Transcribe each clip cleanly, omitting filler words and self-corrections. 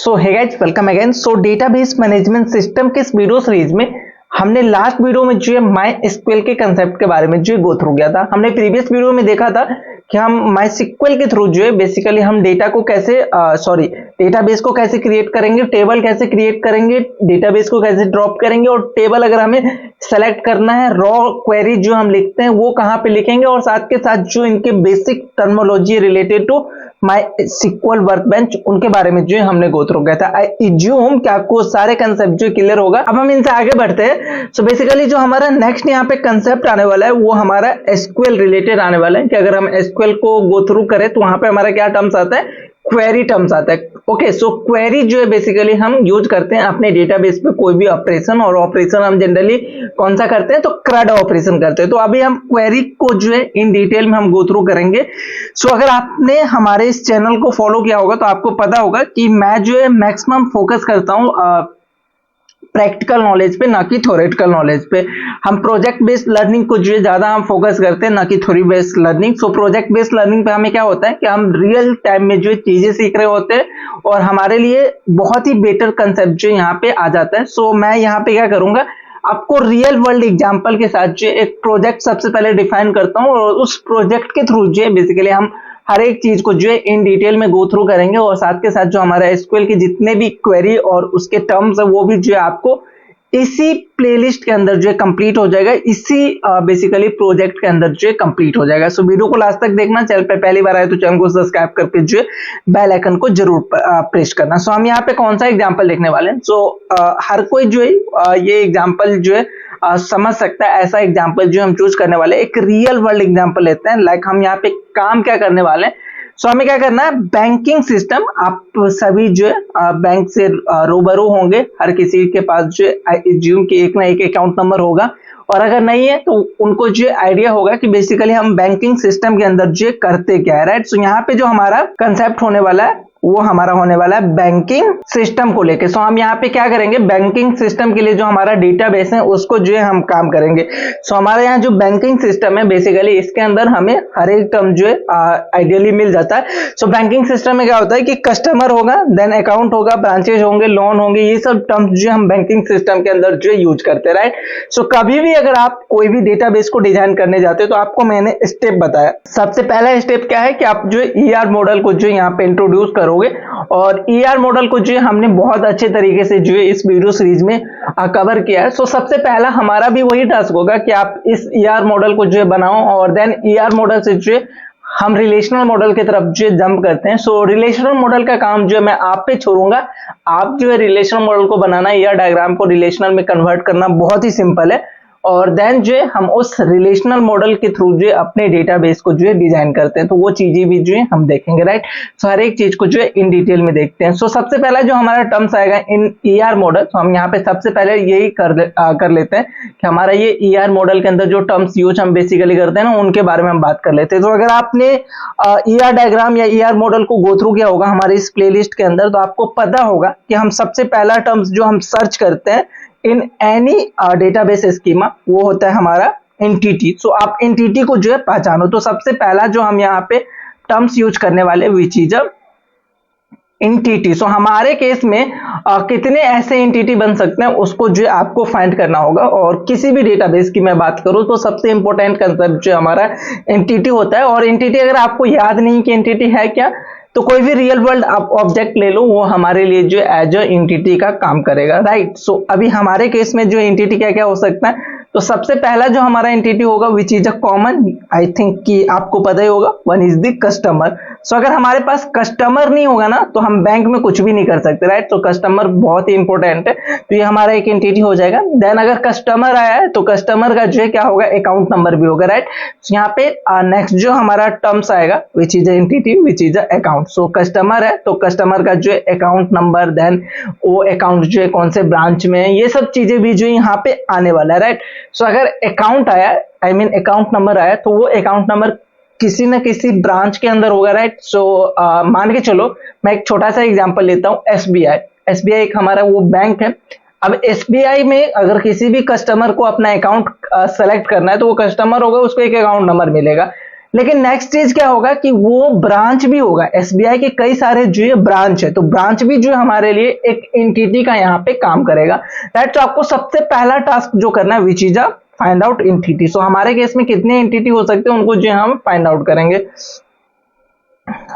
सो hey guys, welcome again. So database management system के इस video series में हमने लास्ट वीडियो में जो है माई एसक्यूएल के कंसेप्ट के बारे में जो गो थ्रू किया था। हमने प्रीवियस वीडियो में देखा था कि हम माई एसक्यूएल के थ्रू जो है बेसिकली हम डेटा को कैसे डेटाबेस को कैसे क्रिएट करेंगे, टेबल कैसे क्रिएट करेंगे, डेटाबेस को कैसे ड्रॉप करेंगे, और टेबल अगर हमें सेलेक्ट करना है, रॉ क्वेरी जो हम लिखते हैं वो कहाँ पे लिखेंगे, और साथ के साथ जो इनके basic terminology related to MySQL workbench उनके बारे में जो है हमने गो थ्रू किया था। आई एज्यूम कि आपको सारे कंसेप्ट जो क्लियर होगा। अब हम इनसे आगे बढ़ते हैं। सो बेसिकली जो हमारा नेक्स्ट यहाँ पे कंसेप्ट आने वाला है वो हमारा एसक्यूएल रिलेटेड आने वाला है कि अगर हम एसक्यूएल को गो थ्रू करें तो वहां पे हमारा क्या टर्म्स आता है, क्वेरी टर्म्स आता है। ओके, सो क्वेरी जो है बेसिकली हम यूज करते हैं अपने डेटाबेस पे कोई भी ऑपरेशन, और ऑपरेशन हम जनरली कौन सा करते हैं, तो CRUD ऑपरेशन करते हैं। तो अभी हम क्वेरी को जो है इन डिटेल में हम गो थ्रू करेंगे। सो अगर आपने हमारे इस चैनल को फॉलो किया होगा तो आपको पता होगा कि मैं जो है मैक्सिमम फोकस करता हूं प्रैक्टिकल नॉलेज पे, ना कि थ्योरेटिकल नॉलेज पे। हम प्रोजेक्ट बेस्ड लर्निंग को जो है ज्यादा हम फोकस करते हैं, ना कि theory based learning. So project based learning पे हमें क्या होता है कि हम रियल टाइम में जो चीजें सीख रहे होते हैं और हमारे लिए बहुत ही बेटर कंसेप्ट जो यहाँ पे आ जाता है। सो मैं यहाँ पे क्या करूंगा, आपको रियल वर्ल्ड एग्जांपल के साथ जो एक प्रोजेक्ट सबसे पहले डिफाइन करता हूँ, और उस प्रोजेक्ट के थ्रू जो है बेसिकली हम हर एक चीज को जो है इन डिटेल में गो थ्रू करेंगे, और साथ के साथ जो हमारा एसक्यूएल की जितने भी क्वेरी और उसके टर्म्स है वो भी जो है आपको इसी प्लेलिस्ट के अंदर जो है कंप्लीट हो जाएगा, इसी बेसिकली प्रोजेक्ट के अंदर जो है कंप्लीट हो जाएगा। सो वीडियो को लास्ट तक देखना। चैनल पे पहली बार आए तो चैनल को सब्सक्राइब करके जो है बेल आइकन को जरूर प्रेस करना। सो हम यहाँ पे कौन सा एग्जांपल देखने वाले हैं। सो हर कोई जो है ये एग्जांपल जो है समझ सकता है। ऐसा एग्जांपल जो हम चूज करने वाले एक रियल वर्ल्ड एग्जांपल लेते हैं। लाइक हम यहाँ पे काम क्या करने वाले हैं, सो हमें क्या करना है, बैंकिंग सिस्टम। आप सभी जो है बैंक से रूबरू होंगे, हर किसी के पास जो है एज्यूम कि एक ना एक अकाउंट नंबर होगा, और अगर नहीं है तो उनको जो आइडिया होगा कि बेसिकली हम बैंकिंग सिस्टम के अंदर जो करते क्या है, राइट। सो यहाँ पे जो हमारा कंसेप्ट होने वाला है वो हमारा होने वाला है बैंकिंग सिस्टम को लेके। सो हम यहाँ पे क्या करेंगे, बैंकिंग सिस्टम के लिए जो हमारा डेटाबेस है उसको जो है हम काम करेंगे। सो हमारे यहाँ जो बैंकिंग सिस्टम है बेसिकली इसके अंदर हमें हर एक टर्म जो है आइडियली मिल जाता है। सो बैंकिंग सिस्टम में क्या होता है कि कस्टमर होगा, देन अकाउंट होगा, ब्रांचेज होंगे, लोन होंगे, ये सब टर्म्स जो हम बैंकिंग सिस्टम के अंदर जो यूज करते हैं, राइट। सो कभी भी अगर आप कोई भी डेटाबेस को डिजाइन करने जाते हो तो आपको मैंने स्टेप बताया। सबसे पहला स्टेप क्या है कि आप जो ER मॉडल को जो यहाँ पे इंट्रोड्यूस करोगे, और ER मॉडल को जो हमने बहुत अच्छे तरीके से जो इस वीडियो सीरीज में कवर किया है। सो सबसे पहला हमारा भी वही टास्क होगा कि आप इस ER मॉडल को जो बनाओ, और देन ER मॉडल से जो हम रिलेशनल मॉडल की तरफ जो जंप करते हैं। सो रिलेशनल मॉडल का काम जो मैं आप पे छोड़ूंगा। आप जो है रिलेशनल मॉडल को बनाना, ER डायग्राम को रिलेशनल में कन्वर्ट करना बहुत ही सिंपल है, और देन जो है हम उस रिलेशनल मॉडल के थ्रू जो है अपने डेटाबेस को जो है डिजाइन करते हैं। तो वो चीजें भी जो है हम देखेंगे, राइट। सो हर एक चीज को जो है इन डिटेल में देखते हैं। सो सबसे पहला जो हमारा टर्म्स आएगा इन ER मॉडल, तो हम यहाँ पे सबसे पहले यही कर लेते हैं कि हमारा ये ER मॉडल के अंदर जो टर्म्स यूज हम बेसिकली करते हैं ना, उनके बारे में हम बात कर लेते हैं। तो अगर आपने ER डायग्राम या ER मॉडल को गो थ्रू किया होगा हमारे इस प्लेलिस्ट के अंदर, तो आपको पता होगा कि हम सबसे पहला टर्म्स जो हम सर्च करते हैं इन एनी डेटाबेस स्कीमा वो होता है हमारा एंटिटी। सो आप एंटिटी को जो है पहचानो। तो सबसे पहला जो हम यहाँ पे टर्म्स यूज करने वाले विच इज अ एंटिटी। सो हमारे केस में कितने ऐसे एंटिटी बन सकते हैं उसको जो आपको फाइंड करना होगा। और किसी भी डेटाबेस की मैं बात करूं तो सबसे इंपॉर्टेंट कंसेप्ट जो हमारा एंटिटी होता है। और एंटिटी अगर आपको याद नहीं कि एंटिटी है क्या, तो कोई भी रियल वर्ल्ड आप ऑब्जेक्ट ले लो, वो हमारे लिए जो एज अ एंटिटी का काम करेगा, राइट। सो अभी हमारे केस में जो एंटिटी क्या क्या हो सकता है, तो सबसे पहला जो हमारा एंटिटी होगा विच is a common, I think कि आपको पता ही होगा, वन इज द कस्टमर। सो अगर हमारे पास कस्टमर नहीं होगा ना तो हम बैंक में कुछ भी नहीं कर सकते, राइट। तो कस्टमर बहुत ही इंपॉर्टेंट है, तो ये हमारा एक एंटिटी हो जाएगा। देन अगर कस्टमर आया है तो कस्टमर का जो है क्या होगा, अकाउंट नंबर भी होगा, राइट। यहाँ पे नेक्स्ट जो हमारा टर्म्स आएगा which is entity which is account. So customer है तो कस्टमर का जो है अकाउंट नंबर, देन वो अकाउंट जो है कौन से ब्रांच में है, ये सब चीजें भी जो यहाँ पे आने वाला है, राइट। सो अगर अकाउंट आया, आई मीन अकाउंट नंबर आया, तो वो अकाउंट नंबर किसी न किसी ब्रांच के अंदर होगा, राइट। सो मान के चलो मैं एक छोटा सा एग्जांपल लेता हूं, SBI एक हमारा वो बैंक है। अब SBI में अगर किसी भी कस्टमर को अपना अकाउंट सेलेक्ट करना है तो वो कस्टमर होगा, उसको एक अकाउंट नंबर मिलेगा। लेकिन नेक्स्ट चीज क्या होगा कि वो ब्रांच भी होगा, एसबीआई के कई सारे जो है ब्रांच है, तो ब्रांच भी जो है हमारे लिए एक एंटिटी का यहाँ पे काम करेगा, राइट। तो आपको सबसे पहला टास्क जो करना है which is a find out entity. So हमारे केस में कितने एंटिटी हो सकते हैं उनको जो हम फाइंड आउट करेंगे।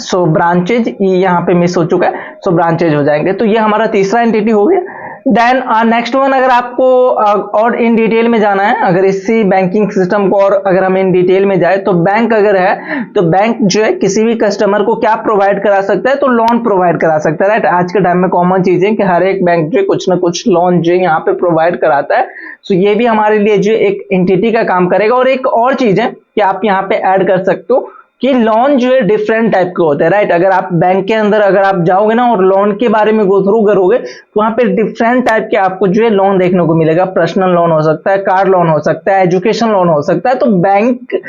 सो ब्रांचेज यहाँ पे मिस हो चुका है, सो ब्रांचेज हो जाएंगे, तो ये हमारा तीसरा एंटिटी हो गया। देन नेक्स्ट वन, अगर आपको और इन डिटेल में जाना है, अगर इसी बैंकिंग सिस्टम को और अगर हम इन डिटेल में जाए तो बैंक अगर है तो बैंक जो है किसी भी कस्टमर को क्या प्रोवाइड करा सकता है, तो लोन प्रोवाइड करा सकता है, राइट। आज के टाइम में कॉमन चीज है कि हर एक बैंक जो कुछ ना कुछ लोन जो यहाँ पे प्रोवाइड कराता है। सो ये भी हमारे लिए जो एक एंटिटी का काम करेगा। और एक और चीज है कि आप यहाँ पे ऐड कर सकते हो कि लोन जो है डिफरेंट टाइप के होते हैं, राइट। अगर आप बैंक के अंदर अगर आप जाओगे ना और लोन के बारे में गो थ्रू करोगे तो वहां पे डिफरेंट टाइप के आपको जो है लोन देखने को मिलेगा। पर्सनल लोन हो सकता है, कार लोन हो सकता है, एजुकेशन लोन हो सकता है। तो बैंक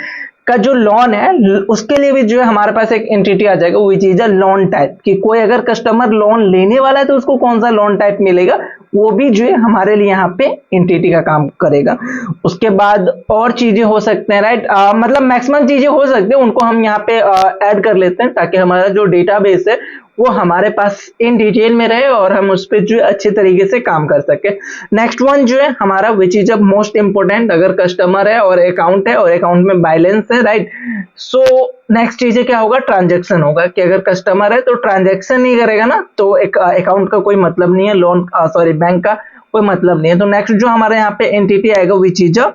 का जो लोन है उसके लिए भी जो है हमारे पास एक एंटिटी आ जाएगा विच इज अ लोन टाइप, कि कोई अगर कस्टमर लोन लेने वाला है तो उसको कौन सा लोन टाइप मिलेगा, वो भी जो है हमारे लिए यहाँ पे एंटिटी का काम करेगा। उसके बाद और चीजें हो सकते हैं, राइट। मतलब मैक्सिमम चीजें हो सकती है, उनको हम यहाँ पे ऐड कर लेते हैं ताकि हमारा जो डेटाबेस है वो हमारे पास इन डिटेल में रहे और हम उस पर जो है अच्छे तरीके से काम कर सके। नेक्स्ट वन जो है हमारा विच इज अ मोस्ट इंपोर्टेंट, अगर कस्टमर है और अकाउंट में बैलेंस है, राइट। सो नेक्स्ट चीज क्या होगा, ट्रांजेक्शन होगा, कि अगर कस्टमर है तो ट्रांजेक्शन नहीं करेगा ना तो एक अकाउंट का कोई मतलब नहीं है, लोन सॉरी बैंक का कोई मतलब नहीं है। तो नेक्स्ट जो हमारे यहाँ पे एंटिटी आएगा which is a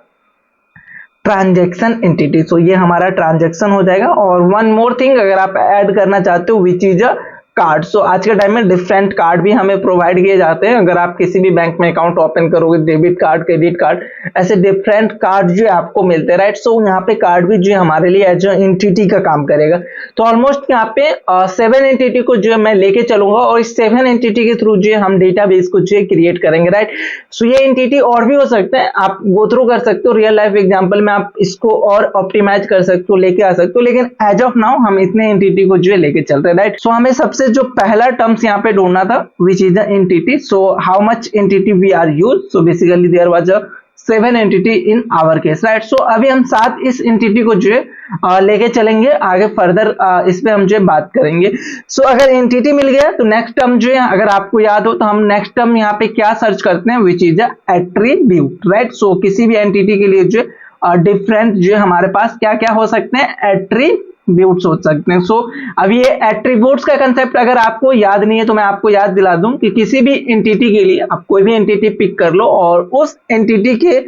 transaction entity. So ये हमारा ट्रांजेक्शन हो जाएगा। और वन मोर थिंग अगर आप ऐड करना चाहते हो विच इज अ कार्ड। सो आज के टाइम में डिफरेंट कार्ड भी हमें प्रोवाइड किए जाते हैं। अगर आप किसी भी बैंक में अकाउंट ओपन करोगे, डेबिट कार्ड, क्रेडिट कार्ड, ऐसे डिफरेंट कार्ड जो आपको मिलते हैं, राइट। सो यहाँ पे कार्ड भी जो हमारे लिए एज एंटिटी का काम करेगा। तो ऑलमोस्ट यहाँ पे 7 एंटिटी को जो है मैं लेके चलूंगा और इस 7 एंटिटी के थ्रू जो है हम डेटाबेस को जो है क्रिएट करेंगे, राइट। सो ये एंटिटी और भी हो सकते हैं, आप गो थ्रू कर सकते हो, रियल लाइफ एग्जांपल में आप इसको और ऑप्टिमाइज कर सकते हो, लेके आ सकते हो, लेकिन एज ऑफ नाउ हम इतने एंटिटी को जो है लेके चल रहे हैं, राइट। सो हमें सबसे जो पहला टर्म्स यहाँ पे ढूंढना था which is the entity. So how much entity we are use, so basically there was a 7 entity in our case, right. So अभी हम 7 इस एंटिटी को जो है लेके चलेंगे आगे, फर्दर इस पे हम जो है बात करेंगे। सो अगर एंटिटी मिल गया तो नेक्स्ट टर्म जो है अगर आपको याद हो तो हम नेक्स्ट टर्म यहाँ पे क्या सर्च करते हैं, which is the attribute, right. So किसी भी एंटिटी के लिए जो डिफरेंट जो है हमारे पास क्या क्या हो सकते हैं, एट्रीब्यूट्स हो सकते हैं। सो अब ये एट्रीब्यूट्स का कंसेप्ट अगर आपको याद नहीं है तो मैं आपको याद दिला दूं कि किसी भी एंटिटी के लिए आप कोई भी एंटिटी पिक कर लो और उस एंटिटी के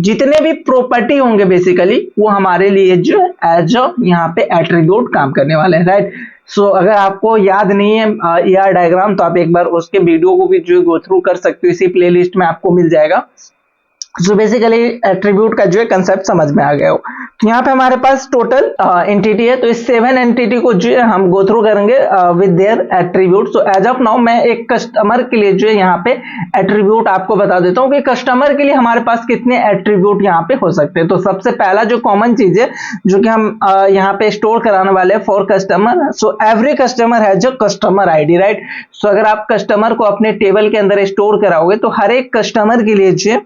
जितने भी प्रॉपर्टी होंगे बेसिकली वो हमारे लिए जो एज यहाँ पे एट्रीब्यूट काम करने वाले हैं, राइट। सो अगर आपको याद नहीं है ER डायग्राम तो आप एक बार उसके वीडियो को भी जो गो थ्रू कर सकते हो, इसी प्लेलिस्ट में आपको मिल जाएगा। सो बेसिकली एट्रीब्यूट का जो है कंसेप्ट समझ में आ गया हो। तो यहाँ पे हमारे पास टोटल एंटिटी है, तो इस 7 एंटिटी को जो है हम गो थ्रू करेंगे with their attribute. So as of now मैं एक कस्टमर के लिए जो है यहाँ पे एट्रीब्यूट आपको बता देता हूँ कि कस्टमर के लिए हमारे पास कितने एट्रीब्यूट यहाँ पे हो सकते हैं। तो सबसे पहला जो कॉमन चीज है जो कि हम यहाँ पे स्टोर कराने वाले हैं for customer, so every customer has a customer ID, right. So अगर आप कस्टमर को अपने टेबल के अंदर स्टोर कराओगे तो हर एक कस्टमर के लिए जो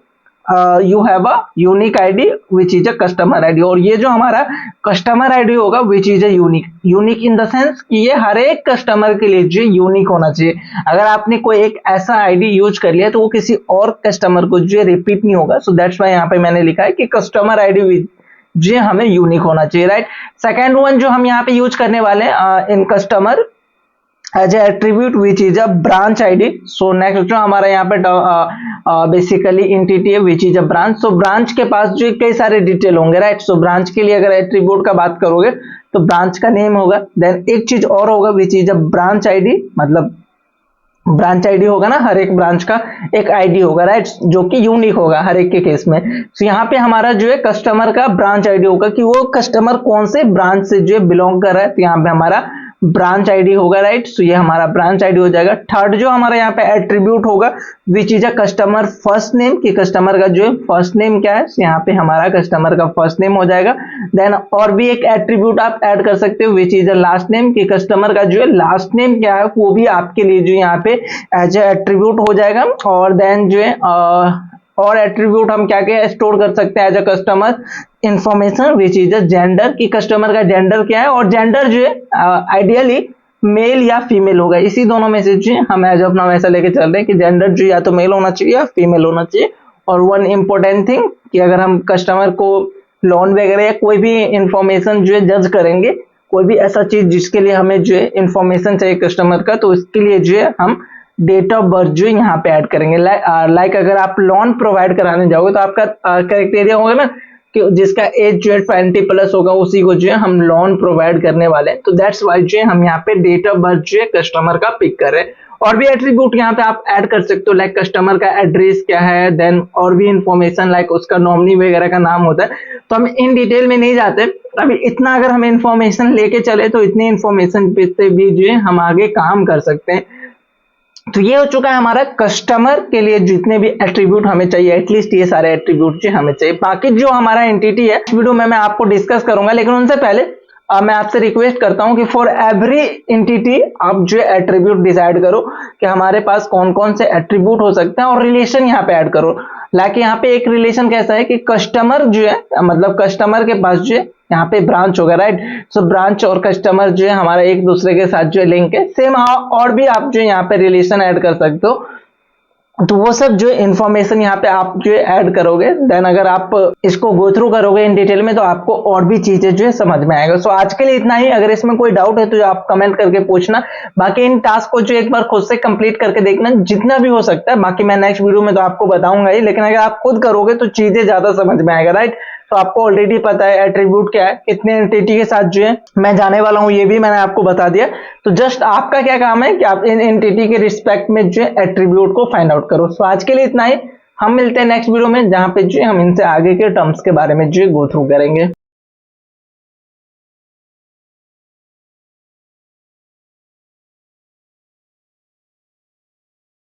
you have a unique ID which is a customer ID. और ये जो हमारा कस्टमर आईडी होगा विच is a unique in the sense कि ये हर एक कस्टमर के लिए जो यूनिक होना चाहिए। अगर आपने कोई एक ऐसा आईडी यूज कर लिया तो वो किसी और कस्टमर को जो रिपीट नहीं होगा। सो दैट्स वाई यहाँ पे मैंने लिखा है कि कस्टमर आईडी जो हमें यूनिक होना चाहिए, राइट। सेकेंड वन जो हम यहाँ पे यूज करने वाले हैं इन customer as a attribute which is a branch ID. So next जो हमारा यहाँ पे बेसिकली एंटिटी है which is a branch. So branch के पास जो कई सारे डिटेल होंगे, राइट। सो ब्रांच के लिए अगर एट्रीब्यूट का बात करोगे तो ब्रांच का नेम होगा, देन एक चीज और होगा विच इज अ ब्रांच आईडी, मतलब ब्रांच आईडी होगा ना, हर एक ब्रांच का एक आईडी होगा, राइट, जो कि यूनिक होगा हर एक के केस में। तो यहाँ पे हमारा जो है कस्टमर का ब्रांच आईडी होगा कि वो कस्टमर कौन से ब्रांच से जो है बिलोंग कर रहा है, तो यहाँ पे हमारा ब्रांच आईडी होगा, राइट। सो ये हमारा ब्रांच आईडी हो जाएगा। थर्ड जो हमारा यहाँ पे एट्रीब्यूट होगा विच is a customer first name, कि कस्टमर का जो है फर्स्ट नेम क्या है, यहाँ पे हमारा कस्टमर का फर्स्ट नेम हो जाएगा। देन और भी एक एट्रीब्यूट आप ऐड कर सकते हो विच इज अ लास्ट नेम, कि कस्टमर का जो है लास्ट नेम क्या है वो भी आपके लिए जो यहाँ पे एज ए एट्रीब्यूट हो जाएगा। और देन जो है और एट्रीब्यूट हम क्या क्या स्टोर कर सकते हैं as a customer information which is a gender, कि कस्टमर का जेंडर क्या है, और जेंडर जो है आइडियली मेल या फीमेल होगा, इसी दोनों में से जो हम एज ऑफ नाउ ऐसा लेके चल रहे हैं कि जेंडर जो या तो मेल होना चाहिए या फीमेल होना चाहिए। और वन इम्पोर्टेंट थिंग कि अगर हम कस्टमर को लोन वगैरह या कोई भी इंफॉर्मेशन जो है जज करेंगे, कोई भी ऐसा चीज जिसके लिए हमें जो है इंफॉर्मेशन चाहिए कस्टमर का, तो उसके लिए जो है हम डेट ऑफ बर्थ जो है यहाँ पे ऐड करेंगे। लाइक अगर आप लोन प्रोवाइड कराने जाओगे तो आपका क्राइटेरिया होगा ना कि जिसका एज जो है 20+ होगा उसी को जो है हम लोन प्रोवाइड करने वाले हैं। तो दैट्स वाई जो है हम यहाँ पे डेट ऑफ बर्थ जो है कस्टमर का पिक कर रहे हैं। और भी एट्रीब्यूट यहाँ पे आप ऐड कर सकते हो, लाइक कस्टमर का एड्रेस क्या है, देन और भी इंफॉर्मेशन लाइक उसका नॉमिनी वगैरह का नाम होता है। तो हम इन डिटेल में नहीं जाते, अभी इतना अगर हम इंफॉर्मेशन लेके चले तो इतनी इंफॉर्मेशन पे से भी जो है हम आगे काम कर सकते हैं। तो ये हो चुका है हमारा कस्टमर के लिए जितने भी एट्रीब्यूट हमें चाहिए, एटलीस्ट ये सारे एट्रीब्यूट जो हमें चाहिए। बाकी जो हमारा एंटिटी है इस वीडियो में मैं आपको डिस्कस करूंगा, लेकिन उनसे पहले मैं आपसे रिक्वेस्ट करता हूं कि फॉर एवरी एंटिटी आप जो एट्रीब्यूट डिसाइड करो कि हमारे पास कौन कौन से एट्रीब्यूट हो सकते हैं और रिलेशन यहाँ पे ऐड करो। लाइक यहाँ पे एक रिलेशन कैसा है कि कस्टमर जो है मतलब कस्टमर के पास जो है यहाँ पे ब्रांच होगा, राइट। सो ब्रांच और कस्टमर जो है हमारा एक दूसरे के साथ जो लिंक है। सेम और भी आप जो यहाँ पे रिलेशन ऐड कर सकते हो, तो वो सब जो इंफॉर्मेशन यहाँ पे आप जो ऐड करोगे, देन अगर आप इसको गो थ्रू करोगे इन डिटेल में तो आपको और भी चीजें जो है समझ में आएगा। सो आज के लिए इतना ही। अगर इसमें कोई डाउट है तो आप कमेंट करके पूछना। बाकी इन टास्क को जो एक बार खुद से कंप्लीट करके देखना जितना भी हो सकता है। बाकी मैं नेक्स्ट वीडियो में तो आपको बताऊंगा ही, लेकिन अगर आप खुद करोगे तो चीजें ज्यादा समझ में आएगा, राइट। तो आपको ऑलरेडी पता है एट्रीब्यूट क्या है, कितने एंटिटी के साथ जो है मैं जाने वाला हूं, ये भी मैंने आपको बता दिया। तो जस्ट आपका क्या काम है कि आप इन एंटिटी के रिस्पेक्ट में जो है एट्रीब्यूट को फाइंड आउट करो। सो आज के लिए इतना ही। हम मिलते हैं नेक्स्ट वीडियो में जहां पे जो है हम इनसे आगे के टर्म्स के बारे में जो है गो थ्रू करेंगे।